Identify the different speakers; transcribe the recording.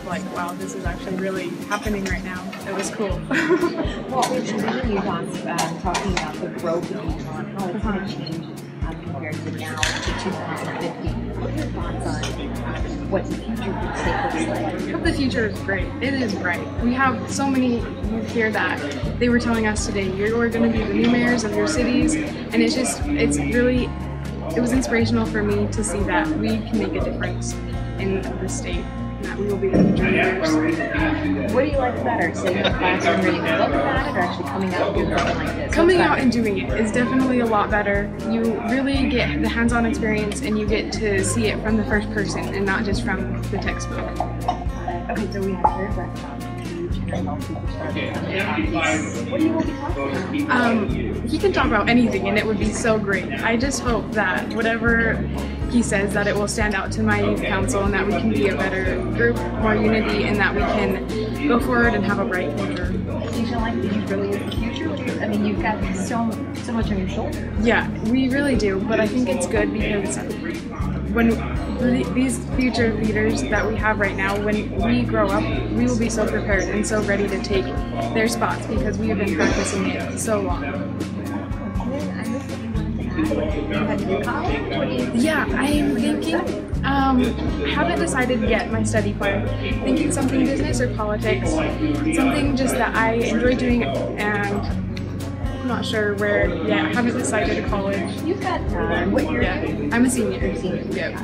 Speaker 1: like, wow, this is actually really happening right now. It was cool.
Speaker 2: Well, in the beginning you talking about the growth of Yukon, how it's going to change compared to now to 2050. What are your thoughts on what the future of the state looks like?
Speaker 1: The future is great. It is bright. We have so many youth here that they were telling us today, you're going to be the new mayors of your cities, and it was inspirational for me to see that we can make a difference in the state, and that we will be the future leaders.
Speaker 2: What do you like better, sitting in the classroom reading a book about it, or actually coming out and doing something like this?
Speaker 1: Coming out and doing it is definitely a lot better. You really get the hands-on experience, and you get to see it from the first person and not just from the textbook.
Speaker 2: Okay, so we have heard about what do you want to talk about?
Speaker 1: He can talk about anything and it would be so great. I just hope that whatever he says, that it will stand out to my youth council and that we can be a better group, more unity, and that we can go forward and have a bright future.
Speaker 2: Do you feel like the youth really is the future? I mean, you've got so much on your shoulders.
Speaker 1: Yeah, we really do, but I think it's good because when these future leaders that we have right now, when we grow up, we will be so prepared and so ready to take their spots because we have been practicing it so long. Yeah, I'm thinking, haven't decided yet my study plan. Thinking something business or politics, something just that I enjoy doing, and I'm not sure where yet. I haven't decided college.
Speaker 2: You've got what year?
Speaker 1: Yeah, I'm a senior.
Speaker 2: Senior.
Speaker 1: Yeah.